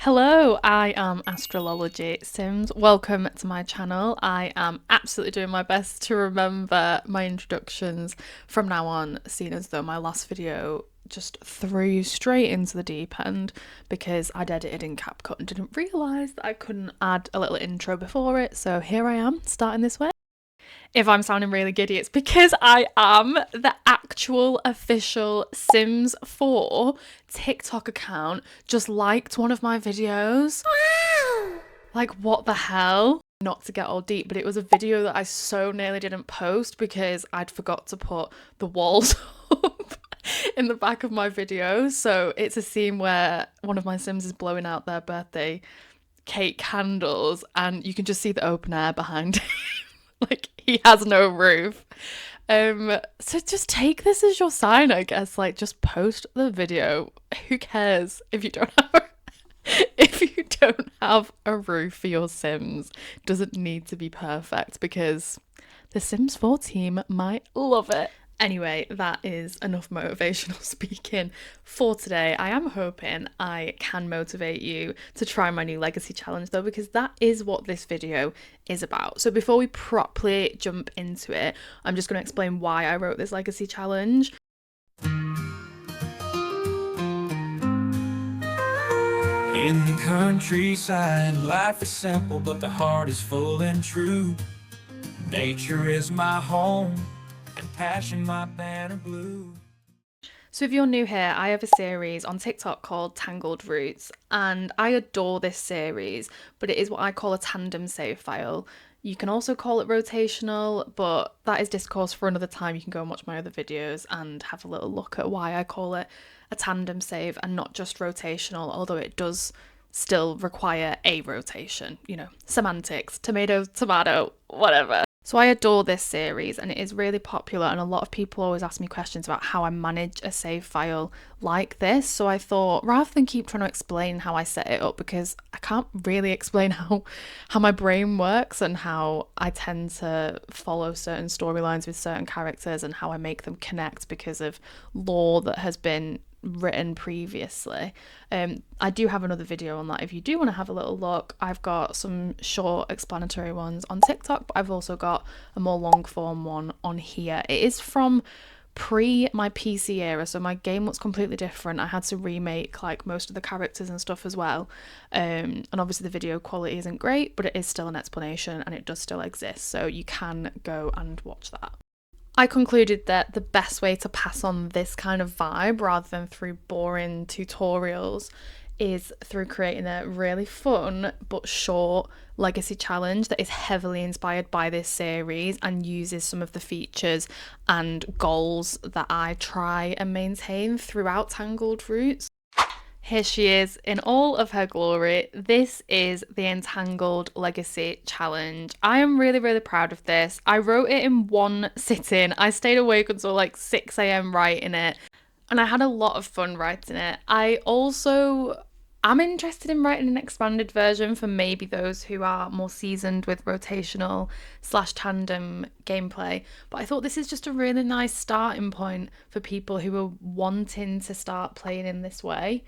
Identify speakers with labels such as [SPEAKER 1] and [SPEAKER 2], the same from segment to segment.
[SPEAKER 1] Hello, I am astrolologysims. Welcome to my channel. I am absolutely doing my best to remember my introductions from now on, seeing as though my last video just threw you straight into the deep end because I'd edited in CapCut and didn't realise that I couldn't add a little intro before it. So here I am, starting this way. If I'm sounding really giddy, it's because I am. The actual official Sims 4 TikTok account just liked one of my videos. Wow! Like, what the hell? Not to get all deep, but it was a video that I so nearly didn't post because I'd forgot to put the walls up in the back of my video. So it's a scene where one of my Sims is blowing out their birthday cake candles and you can just see the open air behind him. Like, he has no roof. So just take this as your sign, I guess. Like, just post the video. Who cares if you don't have a roof for your Sims? It doesn't need to be perfect because the Sims 4 team might love it. Anyway, that is enough motivational speaking for today. I am hoping I can motivate you to try my new legacy challenge though, because that is what this video is about. So before we properly jump into it, I'm just going to explain why I wrote this legacy challenge.
[SPEAKER 2] In the countryside, life is simple, but the heart is full and true. Nature is my home, and passion my banner blue.
[SPEAKER 1] So if you're new here, I have a series on TikTok called Tangled Roots, and I adore this series, but it is what I call a tandem save file. You can also call it rotational, but that is discourse for another time. You can go and watch my other videos and have a little look at why I call it a tandem save and not just rotational, although it does still require a rotation, you know, semantics, tomato, tomato, whatever. So I adore this series and it is really popular, and a lot of people always ask me questions about how I manage a save file like this. So I thought, rather than keep trying to explain how I set it up, because I can't really explain how my brain works and how I tend to follow certain storylines with certain characters and how I make them connect because of lore that has been written previously. I do have another video on that if you do want to have a little look. I've got some short explanatory ones on TikTok, but I've also got a more long form one on here. It is from pre my PC era, so my game looks completely different. I had to remake like most of the characters and stuff as well, and obviously the video quality isn't great, but it is still an explanation and it does still exist, so you can go and watch that. I concluded that the best way to pass on this kind of vibe rather than through boring tutorials is through creating a really fun but short legacy challenge that is heavily inspired by this series and uses some of the features and goals that I try and maintain throughout Tangled Roots. Here she is in all of her glory. This is the Entangled Legacy Challenge. I am really, really proud of this. I wrote it in one sitting. I stayed awake until like 6 a.m. writing it, and I had a lot of fun writing it. I also am interested in writing an expanded version for maybe those who are more seasoned with rotational / tandem gameplay, but I thought this is just a really nice starting point for people who are wanting to start playing in this way.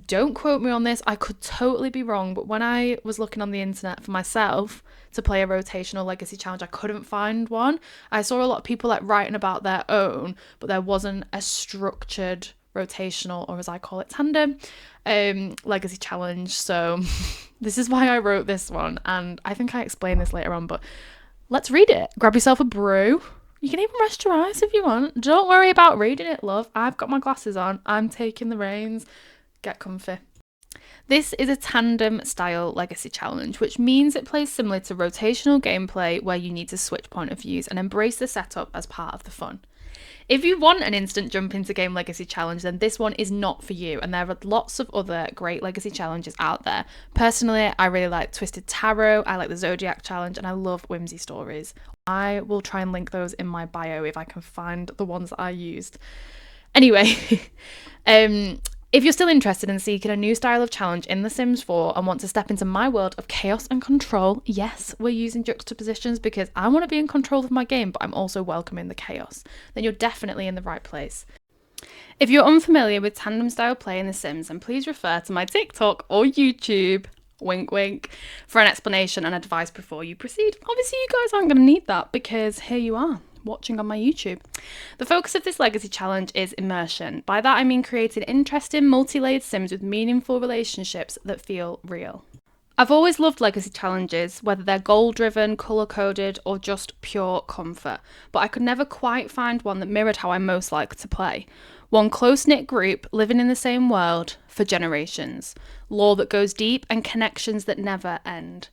[SPEAKER 1] Don't quote me on this, I could totally be wrong, but when I was looking on the internet for myself to play a rotational legacy challenge, I couldn't find one. I saw a lot of people like writing about their own, but there wasn't a structured rotational, or as I call it, tandem legacy challenge. So this is why I wrote this one, and I think I explain this later on, but let's read it. Grab yourself a brew. You can even rest your eyes if you want. Don't worry about reading it, love. I've got my glasses on. I'm taking the reins. Get comfy. This is a tandem style legacy challenge, which means it plays similar to rotational gameplay where you need to switch point of views and embrace the setup as part of the fun. If you want an instant jump into game legacy challenge, then this one is not for you, and there are lots of other great legacy challenges out there. Personally, I really like Twisted Tarot, I like the Zodiac challenge, and I love whimsy stories. I will try and link those in my bio if I can find the ones that I used. Anyway, if you're still interested in seeking a new style of challenge in The Sims 4 and want to step into my world of chaos and control, yes, we're using juxtapositions because I want to be in control of my game, but I'm also welcoming the chaos, then you're definitely in the right place. If you're unfamiliar with tandem style play in The Sims, then please refer to my TikTok or YouTube, wink wink, for an explanation and advice before you proceed. Obviously, you guys aren't going to need that because here you are, watching on my YouTube. The focus of this legacy challenge is immersion. By that I mean creating interesting, multi-layered Sims with meaningful relationships that feel real. I've always loved legacy challenges, whether they're goal-driven, colour-coded, or just pure comfort, but I could never quite find one that mirrored how I most like to play. One close-knit group living in the same world for generations, lore that goes deep and connections that never end.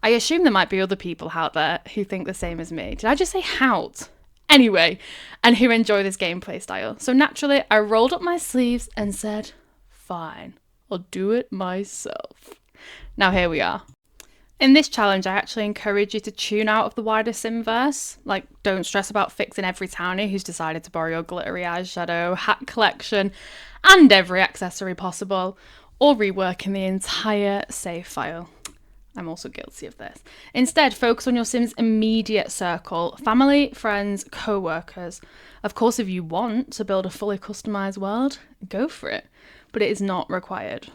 [SPEAKER 1] I assume there might be other people out there who think the same as me. Did I just say hout? Anyway, and who enjoy this gameplay style. So naturally, I rolled up my sleeves and said, fine, I'll do it myself. Now here we are. In this challenge, I actually encourage you to tune out of the wider Simverse. Like, don't stress about fixing every townie who's decided to borrow your glittery eyeshadow, hat collection, and every accessory possible, or reworking the entire save file. I'm also guilty of this. Instead, focus on your Sim's immediate circle, family, friends, co-workers. Of course, if you want to build a fully customised world, go for it, but it is not required.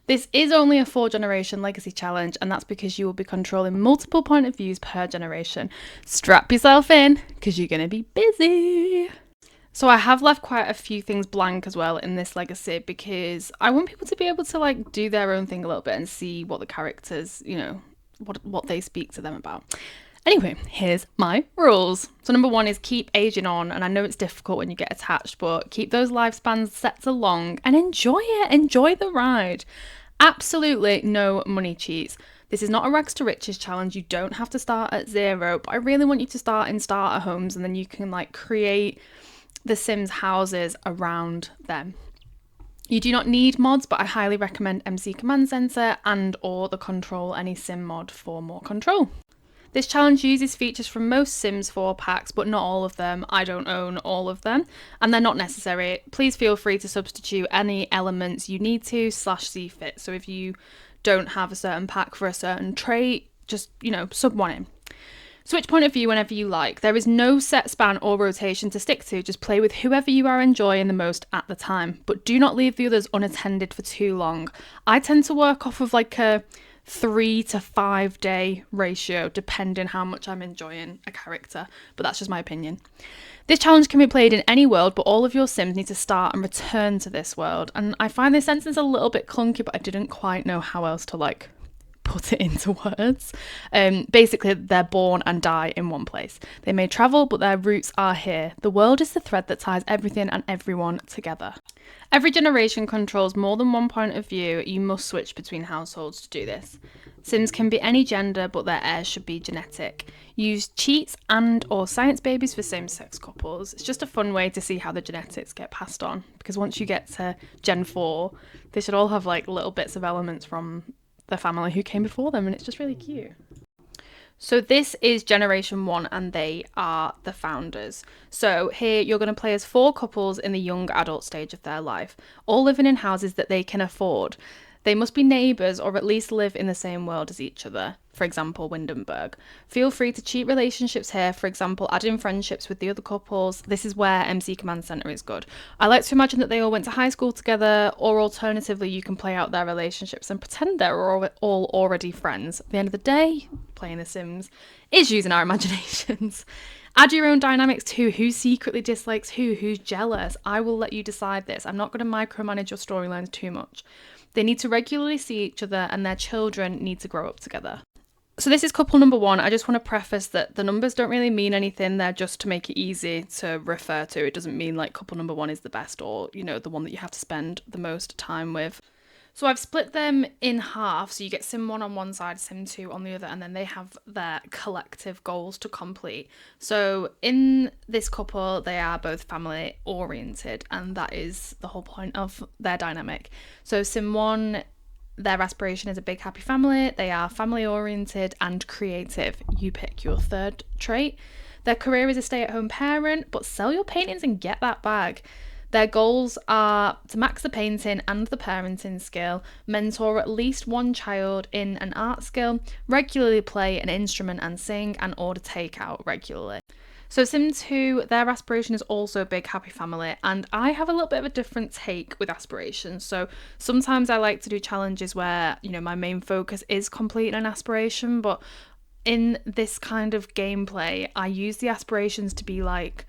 [SPEAKER 1] This is only a 4-generation legacy challenge, and that's because you will be controlling multiple point of views per generation. Strap yourself in, because you're going to be busy. So I have left quite a few things blank as well in this legacy because I want people to be able to like do their own thing a little bit and see what the characters, what they speak to them about. Anyway, here's my rules. So number 1 is keep aging on, and I know it's difficult when you get attached, but keep those lifespans set to long and enjoy it. Enjoy the ride. Absolutely no money cheats. This is not a rags to riches challenge. You don't have to start at 0, but I really want you to start in starter homes and then you can like create the Sims houses around them. You do not need mods, but I highly recommend MC Command Center and or the Control Any Sim mod for more control. This challenge uses features from most Sims 4 packs, but not all of them. I don't own all of them, and they're not necessary. Please feel free to substitute any elements you need to /see fit. So if you don't have a certain pack for a certain trait, just, sub one in. Switch point of view whenever you like. There is no set span or rotation to stick to. Just play with whoever you are enjoying the most at the time, but do not leave the others unattended for too long. I tend to work off of like a 3 to 5 day ratio, depending how much I'm enjoying a character, but that's just my opinion. This challenge can be played in any world, but all of your Sims need to start and return to this world. And I find this sentence a little bit clunky, but I didn't quite know how else to put it into words. Basically, they're born and die in one place. They may travel, but their roots are here. The world is the thread that ties everything and everyone together. Every generation controls more than one point of view. You must switch between households to do this. Sims can be any gender, but their heirs should be genetic. Use cheats and or science babies for same-sex couples. It's just a fun way to see how the genetics get passed on, because once you get to Gen 4, they should all have like little bits of elements from the family who came before them, and it's just really cute. So this is generation 1 and they are the founders. So here you're going to play as 4 couples in the young adult stage of their life, all living in houses that they can afford. They must be neighbours or at least live in the same world as each other, for example, Windenburg. Feel free to cheat relationships here, for example, add in friendships with the other couples. This is where MC Command Center is good. I like to imagine that they all went to high school together, or alternatively, you can play out their relationships and pretend they're all already friends. At the end of the day, playing The Sims is using our imaginations. Add your own dynamics too. Who secretly dislikes who's jealous? I will let you decide this. I'm not going to micromanage your storylines too much. They need to regularly see each other and their children need to grow up together. So this is couple number 1. I just want to preface that the numbers don't really mean anything. They're just to make it easy to refer to. It doesn't mean like couple number 1 is the best or, the one that you have to spend the most time with. So I've split them in half. So you get Sim 1 on one side, Sim 2 on the other, and then they have their collective goals to complete. So in this couple, they are both family oriented, and that is the whole point of their dynamic. So Sim 1, their aspiration is a big happy family. They are family oriented and creative. You pick your third trait. Their career is a stay-at-home parent, but sell your paintings and get that bag. Their goals are to max the painting and the parenting skill, mentor at least one child in an art skill, regularly play an instrument and sing, and order takeout regularly. So Sim 2, their aspiration is also a big happy family, and I have a little bit of a different take with aspirations. So sometimes I like to do challenges where, my main focus is completing an aspiration, but in this kind of gameplay, I use the aspirations to be like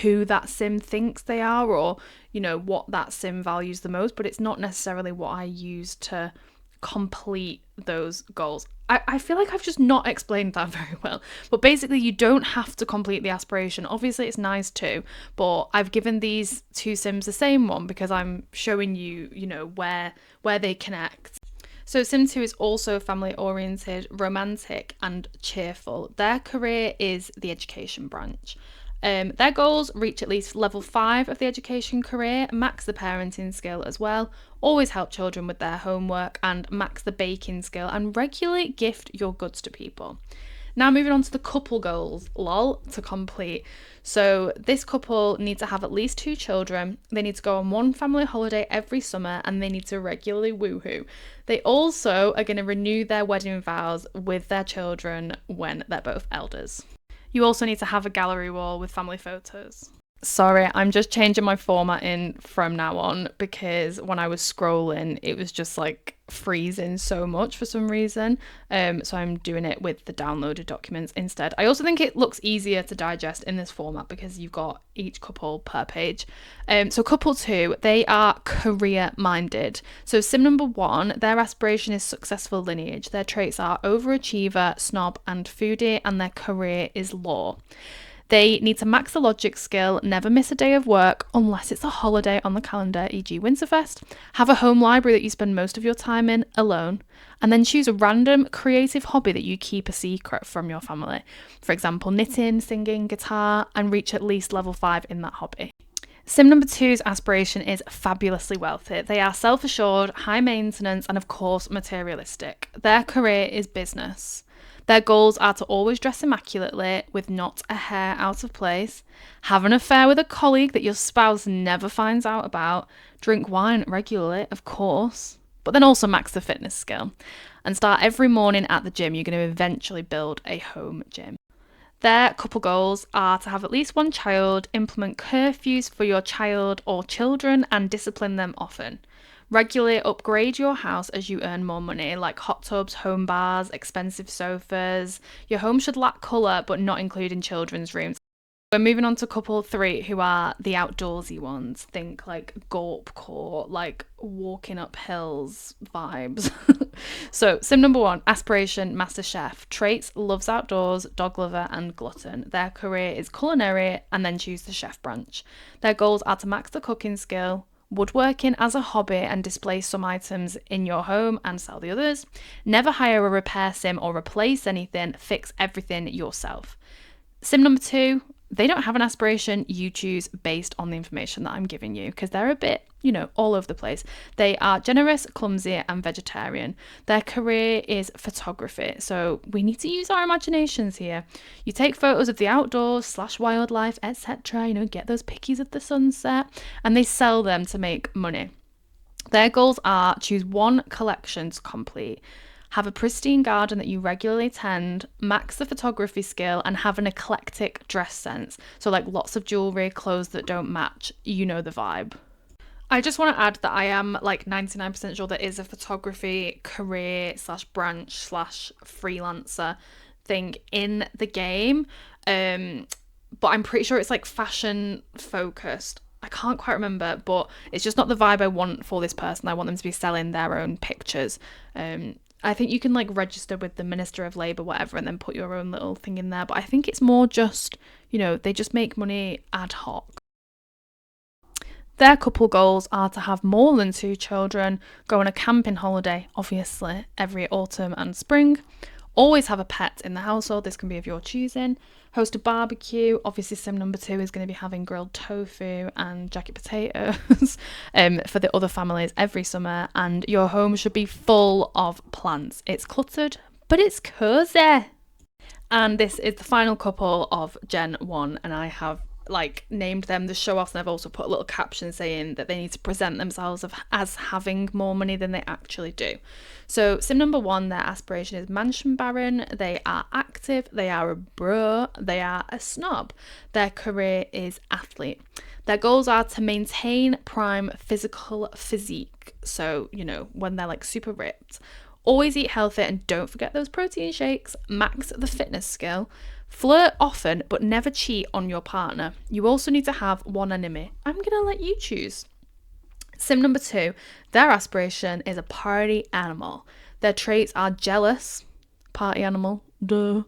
[SPEAKER 1] who that sim thinks they are, or what that sim values the most, but it's not necessarily what I use to complete those goals. I feel like I've just not explained that very well. But basically, you don't have to complete the aspiration. Obviously, it's nice to, but I've given these two sims the same one because I'm showing you, where they connect. So Sim 2 is also family oriented, romantic, and cheerful. Their career is the education branch. Their goals: reach at least level 5 of the education career, max the parenting skill as well, always help children with their homework, and max the baking skill, and regularly gift your goods to people. Now moving on to the couple goals, lol, to complete. So this couple needs to have at least 2 children, they need to go on one family holiday every summer, and they need to regularly woohoo. They also are going to renew their wedding vows with their children when they're both elders. You also need to have a gallery wall with family photos. Sorry, I'm just changing my formatting from now on because when I was scrolling, it was just like freezing so much for some reason. So I'm doing it with the downloaded documents instead. I also think it looks easier to digest in this format because you've got each couple per page. So couple 2, they are career minded. So sim number 1, their aspiration is successful lineage. Their traits are overachiever, snob, and foodie, and their career is law. They need to max the logic skill, never miss a day of work unless it's a holiday on the calendar, e.g. Winterfest, have a home library that you spend most of your time in alone, and then choose a random creative hobby that you keep a secret from your family. For example, knitting, singing, guitar, and reach at least level 5 in that hobby. Sim number 2's aspiration is fabulously wealthy. They are self-assured, high maintenance, and of course materialistic. Their career is business. Their goals are to always dress immaculately with not a hair out of place, have an affair with a colleague that your spouse never finds out about, drink wine regularly, of course, but then also max the fitness skill, and start every morning at the gym. You're going to eventually build a home gym. Their couple goals are to have at least 1 child, implement curfews for your child or children, and discipline them often. Regularly upgrade your house as you earn more money, like hot tubs, home bars, expensive sofas. Your home should lack colour, but not include in children's rooms. We're moving on to couple 3, who are the outdoorsy ones. Think like Gorp Core, like walking up hills vibes. So, sim number 1, aspiration, master chef. Traits, loves outdoors, dog lover, and glutton. Their career is culinary, and then choose the chef branch. Their goals are to max the cooking skill, woodworking as a hobby and display some items in your home and sell the others. Never hire a repair sim or replace anything, fix everything yourself. Sim number 2, they don't have an aspiration. You choose based on the information that I'm giving you because they're a bit, all over the place. They are generous, clumsy, and vegetarian. Their career is photography. So we need to use our imaginations here. You take photos of the outdoors / wildlife, etc. Get those pickies of the sunset, and they sell them to make money. Their goals are choose 1 collection to complete, have a pristine garden that you regularly tend, max the photography skill, and have an eclectic dress sense. So like lots of jewellery, clothes that don't match, the vibe. I just want to add that I am like 99% sure there is a photography career / branch / freelancer thing in the game. But I'm pretty sure it's like fashion focused. I can't quite remember, but it's just not the vibe I want for this person. I want them to be selling their own pictures. I think you can like register with the Minister of Labour, whatever, and then put your own little thing in there. But I think it's more just, they just make money ad hoc. Their couple goals are to have more than 2 children, go on a camping holiday, obviously, every autumn and spring, always have a pet in the household, this can be of your choosing, host a barbecue, obviously sim number 2 is going to be having grilled tofu and jacket potatoes for the other families every summer, and your home should be full of plants. It's cluttered, but it's cosy. And this is the final couple of Gen 1, and I have like named them the show offs, and I've also put a little caption saying that they need to present themselves as having more money than they actually do. So sim number 1, their aspiration is mansion baron. They are active, they are a bro, they are a snob. Their career is athlete. Their goals are to maintain prime physical physique, so when they're like super ripped. Always eat healthy and don't forget those protein shakes. Max the fitness skill. Flirt often, but never cheat on your partner. You also need to have one enemy. I'm going to let you choose. Sim number 2, their aspiration is a party animal. Their traits are jealous, party animal, duh,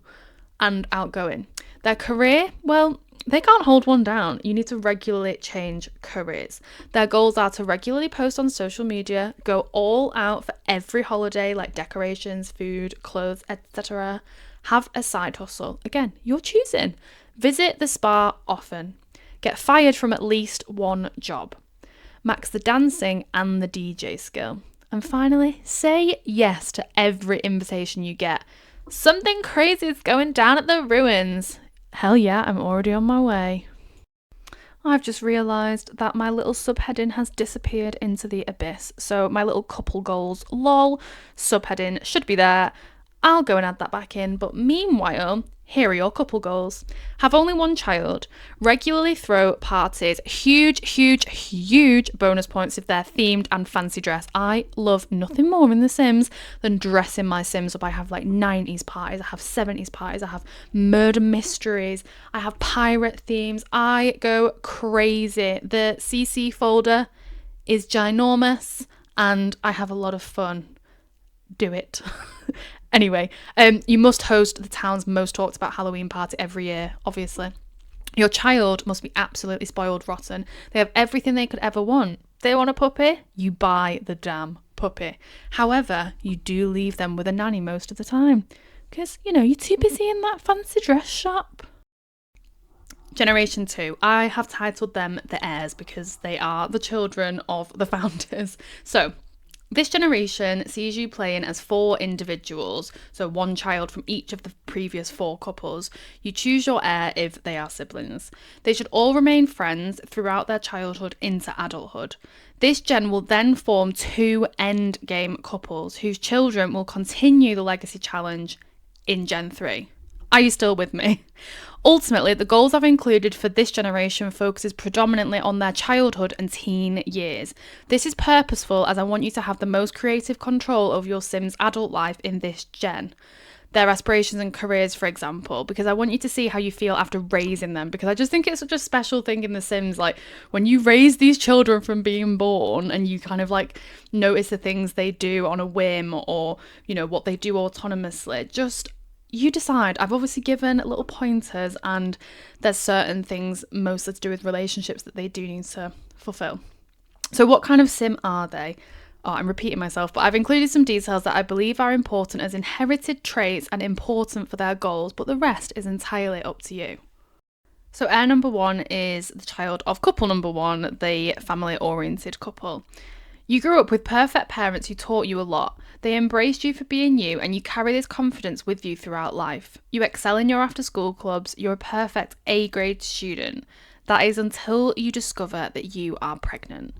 [SPEAKER 1] and outgoing. Their career, well, they can't hold one down. You need to regularly change careers. Their goals are to regularly post on social media, go all out for every holiday, like decorations, food, clothes, etc. Have a side hustle. Again, you're choosing. Visit the spa often. Get fired from at least one job. Max the dancing and the DJ skill. And finally, say yes to every invitation you get. Something crazy is going down at the ruins. Hell yeah, I'm already on my way. I've just realised that my little subheading has disappeared into the abyss. So my little couple goals, lol, subheading should be there. I'll go and add that back in, but meanwhile, here are your couple goals. Have only one child. Regularly throw parties. Huge bonus points if they're themed and fancy dress. I love nothing more in The Sims than dressing my Sims up. I have like 90s parties, I have 70s parties, I have murder mysteries, I have pirate themes. I go crazy. The CC folder is ginormous and I have a lot of fun. Do it. Anyway, you must host the town's most talked about Halloween party every year, obviously. Your child must be absolutely spoiled rotten. They have everything they could ever want. They want a puppy? You buy the damn puppy. However, you do leave them with a nanny most of the time because, you're too busy in that fancy dress shop. Generation 2, I have titled them the heirs because they are the children of the founders. So, this generation sees you playing as 4 individuals, so one child from each of the previous 4 couples. You choose your heir if they are siblings. They should all remain friends throughout their childhood into adulthood. This gen will then form 2 endgame couples whose children will continue the legacy challenge in Gen 3. Are you still with me? Ultimately, the goals I've included for this generation focuses predominantly on their childhood and teen years. This is purposeful as I want you to have the most creative control over your Sims' adult life in this gen. Their aspirations and careers, for example, because I want you to see how you feel after raising them, because I just think it's such a special thing in The Sims, like when you raise these children from being born and you kind of like notice the things they do on a whim or, what they do autonomously, just you decide. I've obviously given little pointers and there's certain things mostly to do with relationships that they do need to fulfill. So what kind of sim are they? Oh, I'm repeating myself, but I've included some details that I believe are important as inherited traits and important for their goals, but the rest is entirely up to you. So heir number 1 is the child of couple number 1, the family-oriented couple. You grew up with perfect parents who taught you a lot. They embraced you for being you and you carry this confidence with you throughout life. You excel in your after-school clubs. You're a perfect A-grade student. That is until you discover that you are pregnant.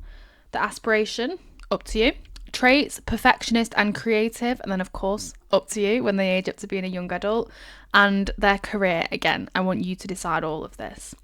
[SPEAKER 1] The aspiration, up to you. Traits, perfectionist and creative. And then, of course, up to you when they age up to being a young adult. And their career, again, I want you to decide all of this.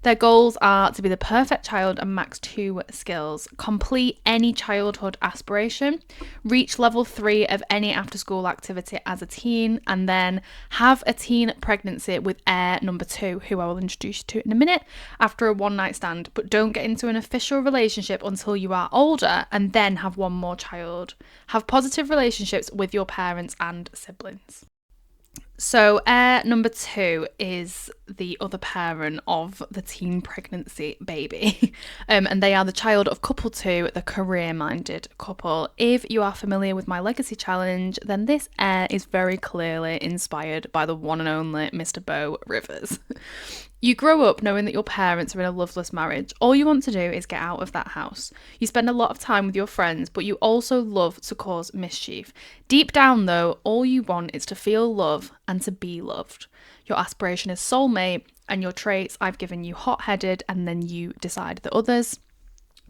[SPEAKER 1] Their goals are to be the perfect child and max 2 skills, complete any childhood aspiration, reach level 3 of any after school activity as a teen, and then have a teen pregnancy with heir number 2, who I will introduce you to in a minute, after a one night stand. But don't get into an official relationship until you are older and then have one more child. Have positive relationships with your parents and siblings. So heir number 2 is the other parent of the teen pregnancy baby. And they are the child of couple 2, the career-minded couple. If you are familiar with my legacy challenge, then this heir is very clearly inspired by the one and only Mr. Beau Rivers. You grow up knowing that your parents are in a loveless marriage. All you want to do is get out of that house. You spend a lot of time with your friends, but you also love to cause mischief. Deep down, though, all you want is to feel love and to be loved. Your aspiration is soulmate, and your traits, I've given you hot-headed, and then you decide the others.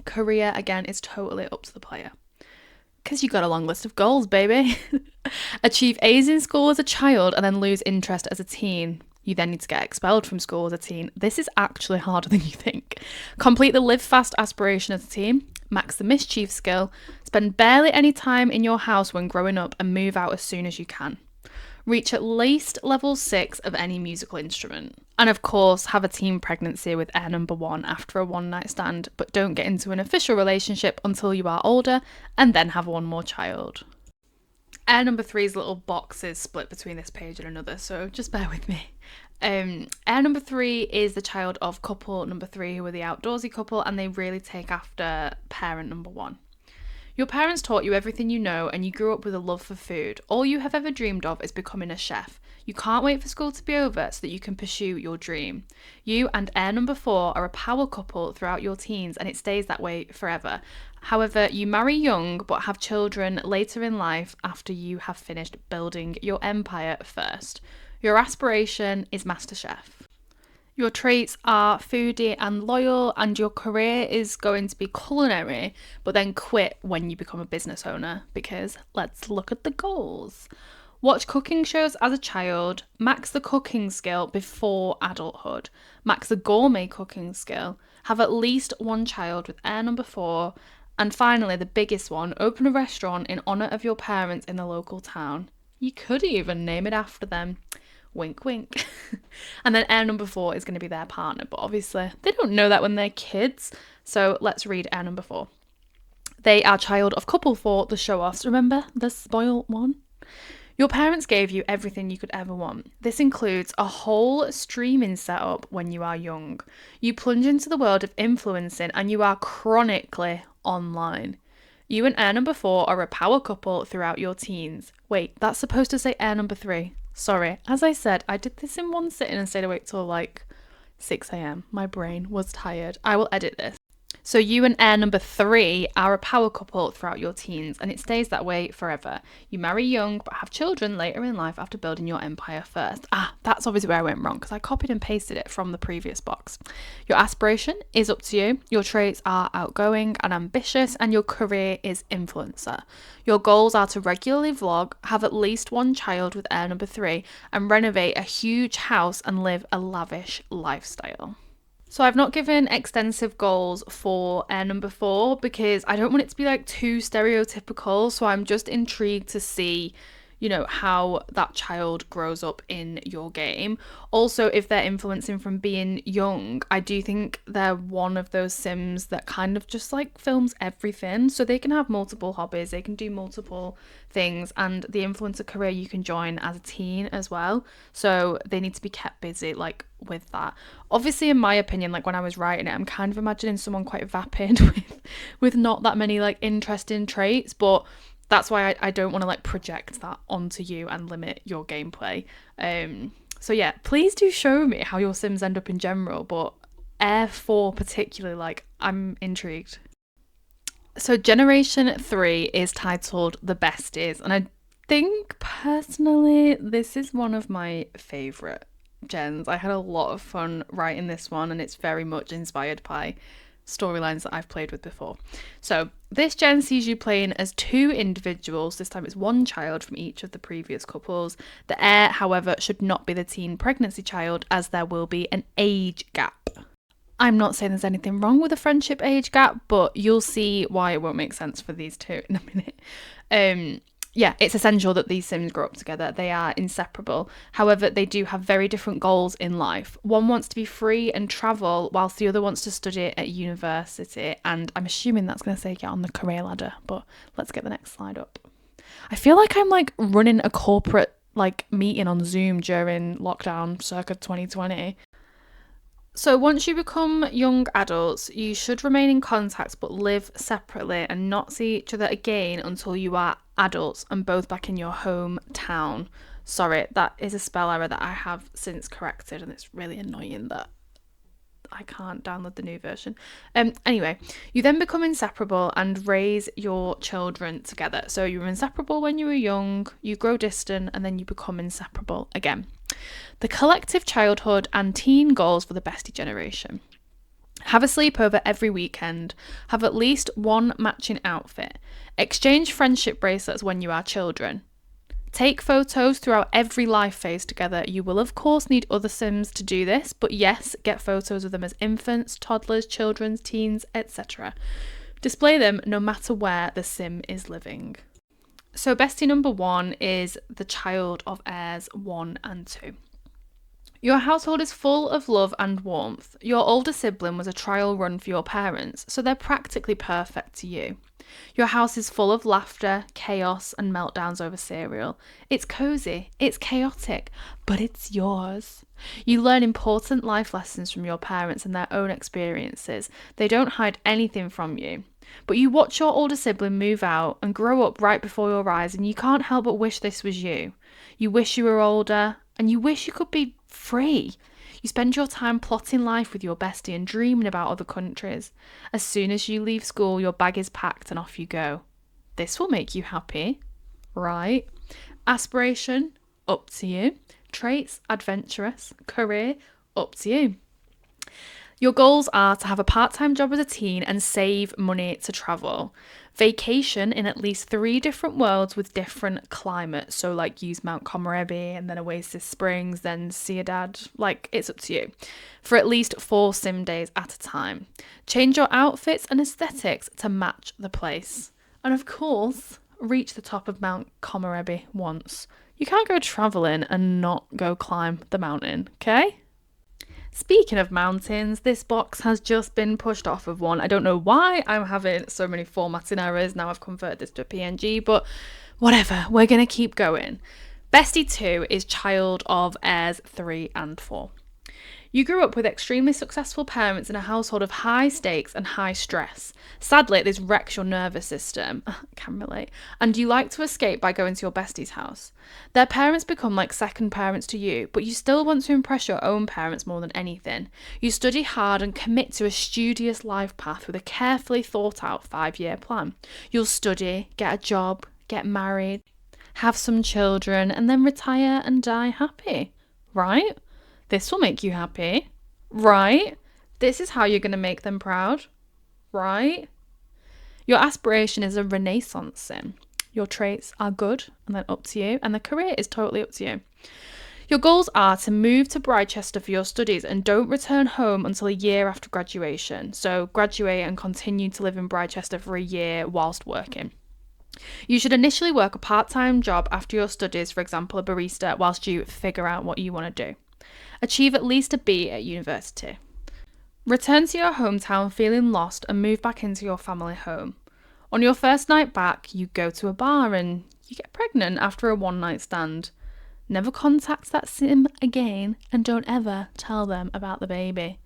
[SPEAKER 1] Career, again, is totally up to the player. Because you got a long list of goals, baby. Achieve A's in school as a child and then lose interest as a teen. You then need to get expelled from school as a teen. This is actually harder than you think. Complete the live fast aspiration as a teen. Max the mischief skill. Spend barely any time in your house when growing up and move out as soon as you can. Reach at least level 6 of any musical instrument. And of course, have a teen pregnancy with heir number 1 after a one-night stand, but don't get into an official relationship until you are older, and then have one more child. Heir number 3's little box is split between this page and another, so just bear with me. Heir number 3 is the child of couple number 3, who are the outdoorsy couple, and they really take after parent number 1. Your parents taught you everything you know, and you grew up with a love for food. All you have ever dreamed of is becoming a chef. You can't wait for school to be over so that you can pursue your dream. You and heir number 4 are a power couple throughout your teens, and it stays that way forever. However, you marry young but have children later in life after you have finished building your empire first. Your aspiration is Master Chef. Your traits are foodie and loyal, and your career is going to be culinary, but then quit when you become a business owner, because let's look at the goals. Watch cooking shows as a child, max the cooking skill before adulthood, max the gourmet cooking skill, have at least one child with heir number 4, and finally, the biggest one, open a restaurant in honour of your parents in the local town. You could even name it after them. Wink, wink. And then heir number 4 is going to be their partner, but obviously they don't know that when they're kids. So let's read heir number 4. They are child of couple 4, the show-offs. Remember the spoiled one? Your parents gave you everything you could ever want. This includes a whole streaming setup when you are young. You plunge into the world of influencing and you are chronically online. You and heir number 4 are a power couple throughout your teens. Wait, that's supposed to say heir number 3. Sorry, as I said, I did this in one sitting and stayed awake till like 6 a.m. My brain was tired. I will edit this. So you and heir number 3 are a power couple throughout your teens, and it stays that way forever. You marry young but have children later in life after building your empire first. That's obviously where I went wrong, because I copied and pasted it from the previous box. Your aspiration is up to you. Your traits are outgoing and ambitious, and your career is influencer. Your goals are to regularly vlog, have at least one child with heir number 3, and renovate a huge house and live a lavish lifestyle. So I've not given extensive goals for heir number 4 because I don't want it to be like too stereotypical. So I'm just intrigued to see, how that child grows up in your game. Also, if they're influencing from being young, I do think they're one of those sims that kind of just like films everything. So they can have multiple hobbies, they can do multiple things, and the influencer career you can join as a teen as well. So they need to be kept busy with that. Obviously, in my opinion, when I was writing it, I'm kind of imagining someone quite vapid with not that many interesting traits, but that's why I don't want to project that onto you and limit your gameplay. So yeah, please do show me how your sims end up in general, but heir 4 particularly, I'm intrigued. So generation 3 is titled The Besties, and I think personally this is one of my favourite gens. I had a lot of fun writing this one, and it's very much inspired by storylines that I've played with before. So this gen sees you playing as 2 individuals. This time it's one child from each of the previous couples. The heir, however, should not be the teen pregnancy child, as there will be an age gap. I'm not saying there's anything wrong with a friendship age gap, but you'll see why it won't make sense for these 2 in a minute. Yeah, it's essential that these sims grow up together. They are inseparable. However, they do have very different goals in life. One wants to be free and travel, whilst the other wants to study at university. And I'm assuming that's going to say get on the career ladder, but let's get the next slide up. I feel like I'm running a corporate meeting on Zoom during lockdown circa 2020. So once you become young adults, you should remain in contact but live separately and not see each other again until you are adults and both back in your hometown. Sorry, that is a spell error that I have since corrected, and it's really annoying that I can't download the new version. Anyway, you then become inseparable and raise your children together. So you were inseparable when you were young, you grow distant, and then you become inseparable again. The collective childhood and teen goals for the bestie generation. Have a sleepover every weekend. Have at least one matching outfit. Exchange friendship bracelets when you are children. Take photos throughout every life phase together. You will, of course, need other Sims to do this, but yes, get photos of them as infants, toddlers, children, teens, etc. Display them no matter where the Sim is living. So, bestie number 1 is the child of heirs 1 and 2. Your household is full of love and warmth. Your older sibling was a trial run for your parents, so they're practically perfect to you. Your house is full of laughter, chaos, and meltdowns over cereal. It's cozy, it's chaotic, but it's yours. You learn important life lessons from your parents and their own experiences. They don't hide anything from you. But you watch your older sibling move out and grow up right before your eyes, and you can't help but wish this was you. You wish you were older, and you wish you could be free. You spend your time plotting life with your bestie and dreaming about other countries. As soon as you leave school, your bag is packed and off you go. This will make you happy, right? Aspiration, up to you. Traits, adventurous. Career, up to you. Your goals are to have a part-time job as a teen and save money to travel. Vacation in at least 3 different worlds with different climates. So like use Mount Komorebi and then Oasis Springs, then Ciudad. Like it's up to you. For at least 4 sim days at a time. Change your outfits and aesthetics to match the place. And of course, reach the top of Mount Komorebi once. You can't go traveling and not go climb the mountain, okay? Speaking of mountains, this box has just been pushed off of one. I don't know why I'm having so many formatting errors. Now I've converted this to a PNG, but whatever, we're going to keep going. Bestie 2 is child of heirs 3 and 4. You grew up with extremely successful parents in a household of high stakes and high stress. Sadly, this wrecks your nervous system. I can relate. And you like to escape by going to your bestie's house. Their parents become like second parents to you, but you still want to impress your own parents more than anything. You study hard and commit to a studious life path with a carefully thought out 5-year plan. You'll study, get a job, get married, have some children, and then retire and die happy. Right? This will make you happy, right? This is how you're going to make them proud, right? Your aspiration is a Renaissance sim. Your traits are good and then up to you, and the career is totally up to you. Your goals are to move to Bridechester for your studies and don't return home until a year after graduation. So graduate and continue to live in Bridechester for a year whilst working. You should initially work a part-time job after your studies, for example, a barista, whilst you figure out what you want to do. Achieve at least a B at university. Return to your hometown feeling lost and move back into your family home. On your first night back, you go to a bar and you get pregnant after a one-night stand. Never contact that sim again and don't ever tell them about the baby.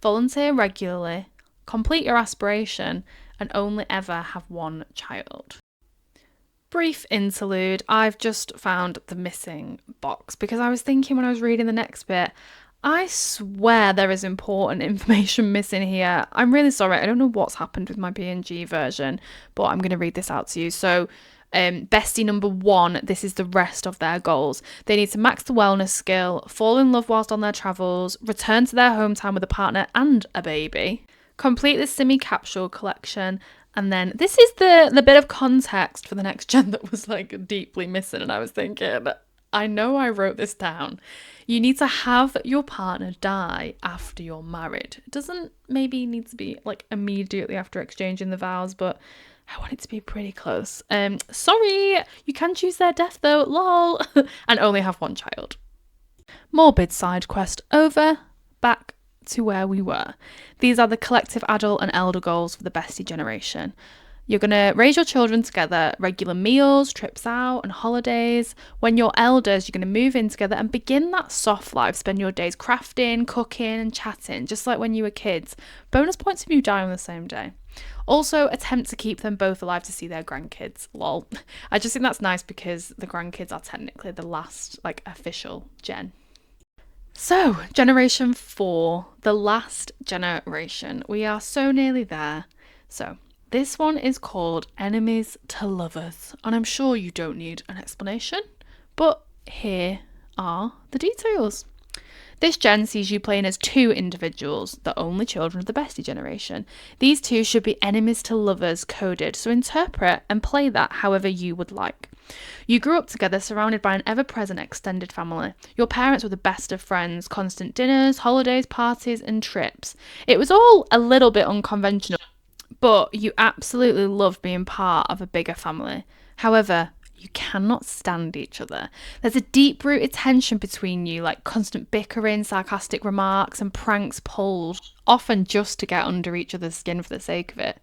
[SPEAKER 1] Volunteer regularly, complete your aspiration, and only ever have one child. Brief interlude. I've just found the missing box because I was thinking when I was reading the next bit, I swear there is important information missing here. I'm really sorry. I don't know what's happened with my PNG version, but I'm going to read this out to you. So, bestie number 1, this is the rest of their goals. They need to max the wellness skill, fall in love whilst on their travels, return to their hometown with a partner and a baby, complete the Simi capsule collection. And then this is the bit of context for the next gen that was like deeply missing. And I was thinking, I know I wrote this down. You need to have your partner die after you're married. It doesn't maybe need to be like immediately after exchanging the vows, but I want it to be pretty close. Sorry, you can choose their death though, lol. And only have one child. Morbid side quest over. Back to where we were. These are the collective adult and elder goals for the bestie generation. You're going to raise your children together, regular meals, trips out and holidays. When you're elders, you're going to move in together and begin that soft life. Spend your days crafting, cooking and chatting, just like when you were kids. Bonus points if you die on the same day. Also, attempt to keep them both alive to see their grandkids. Lol. I just think that's nice because the grandkids are technically the last like official gen. So, generation 4, the last generation. We are so nearly there. So, this one is called enemies to lovers, and I'm sure you don't need an explanation, but here are the details. This gen sees you playing as two individuals, the only children of the bestie generation. These two should be enemies to lovers coded, so interpret and play that however you would like. You grew up together surrounded by an ever-present extended family. Your parents were the best of friends, constant dinners, holidays, parties and trips. It was all a little bit unconventional, but you absolutely loved being part of a bigger family. However, you cannot stand each other. There's a deep-rooted tension between you, like constant bickering, sarcastic remarks, and pranks pulled, often just to get under each other's skin for the sake of it.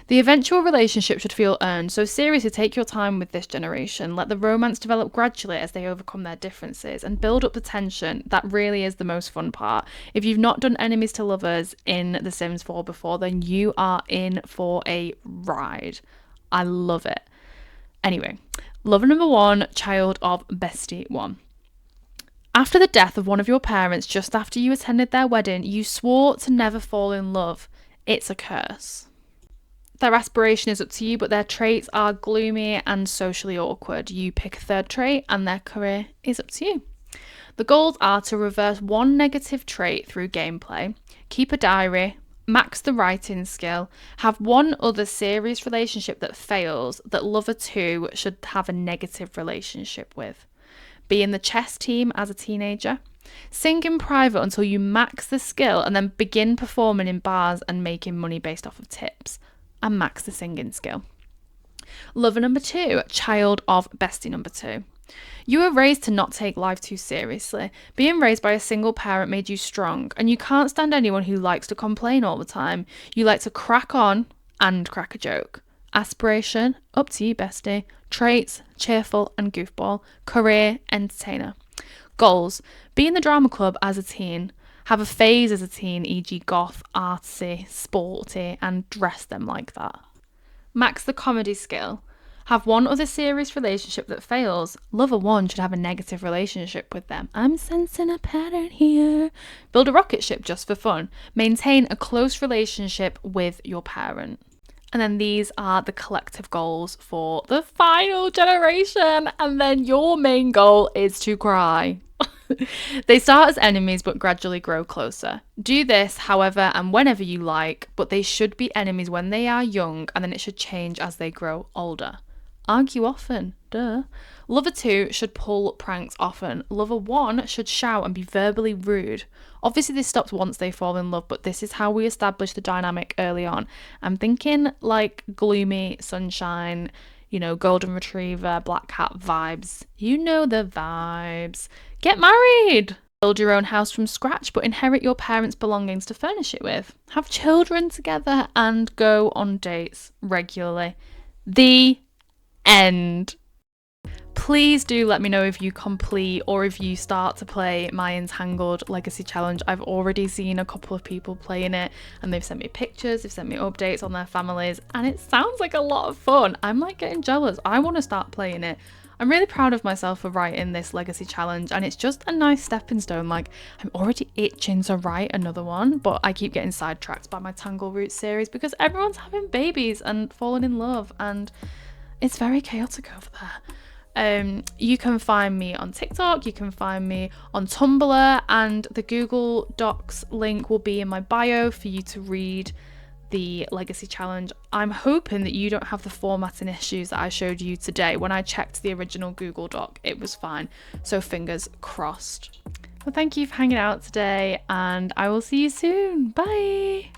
[SPEAKER 1] The eventual relationship should feel earned, so seriously take your time with this generation. Let the romance develop gradually as they overcome their differences and build up the tension. That really is the most fun part. If you've not done enemies to lovers in The Sims 4 before, then you are in for a ride. I love it. Anyway, lover number 1, child of bestie 1. After the death of one of your parents just after you attended their wedding, you swore to never fall in love. It's a curse. Their aspiration is up to you, but their traits are gloomy and socially awkward. You pick a third trait and their career is up to you. The goals are to reverse one negative trait through gameplay, keep a diary, max the writing skill, have one other serious relationship that fails that lover 2 should have a negative relationship with, be in the chess team as a teenager, sing in private until you max the skill and then begin performing in bars and making money based off of tips, and max the singing skill. Lover number 2, child of bestie number 2. You were raised to not take life too seriously. Being raised by a single parent made you strong, and you can't stand anyone who likes to complain all the time. You like to crack on and crack a joke. Aspiration, up to you bestie. Traits, cheerful and goofball. Career, entertainer. Goals, be in the drama club as a teen. Have a phase as a teen, e.g. goth, artsy, sporty, and dress them like that. Max the comedy skill. Have one other serious relationship that fails. Lover 1 should have a negative relationship with them. I'm sensing a pattern here. Build a rocket ship just for fun. Maintain a close relationship with your parent. And then these are the collective goals for the final generation. And then your main goal is to cry. They start as enemies but gradually grow closer. Do this however and whenever you like, but they should be enemies when they are young and then it should change as they grow older. Argue often, duh. Lover 2 should pull pranks often. Lover 1 should shout and be verbally rude. Obviously this stops once they fall in love, but this is how we establish the dynamic early on. I'm thinking like gloomy sunshine, golden retriever, black cat vibes. You know the vibes. Get married! Build your own house from scratch, but inherit your parents' belongings to furnish it with. Have children together and go on dates regularly. The end. Please do let me know if you complete or if you start to play my Entangled Legacy Challenge. I've already seen a couple of people playing it and they've sent me pictures, they've sent me updates on their families, and it sounds like a lot of fun. I'm like getting jealous. I want to start playing it. I'm really proud of myself for writing this Legacy Challenge, and it's just a nice stepping stone. Like, I'm already itching to write another one, but I keep getting sidetracked by my Tangled Roots series because everyone's having babies and falling in love, and it's very chaotic over there. You can find me on TikTok, you can find me on Tumblr, and the Google Docs link will be in my bio for you to read the Legacy Challenge. I'm hoping that you don't have the formatting issues that I showed you today. When I checked the original Google Doc, it was fine. So fingers crossed. Well, thank you for hanging out today, and I will see you soon. Bye!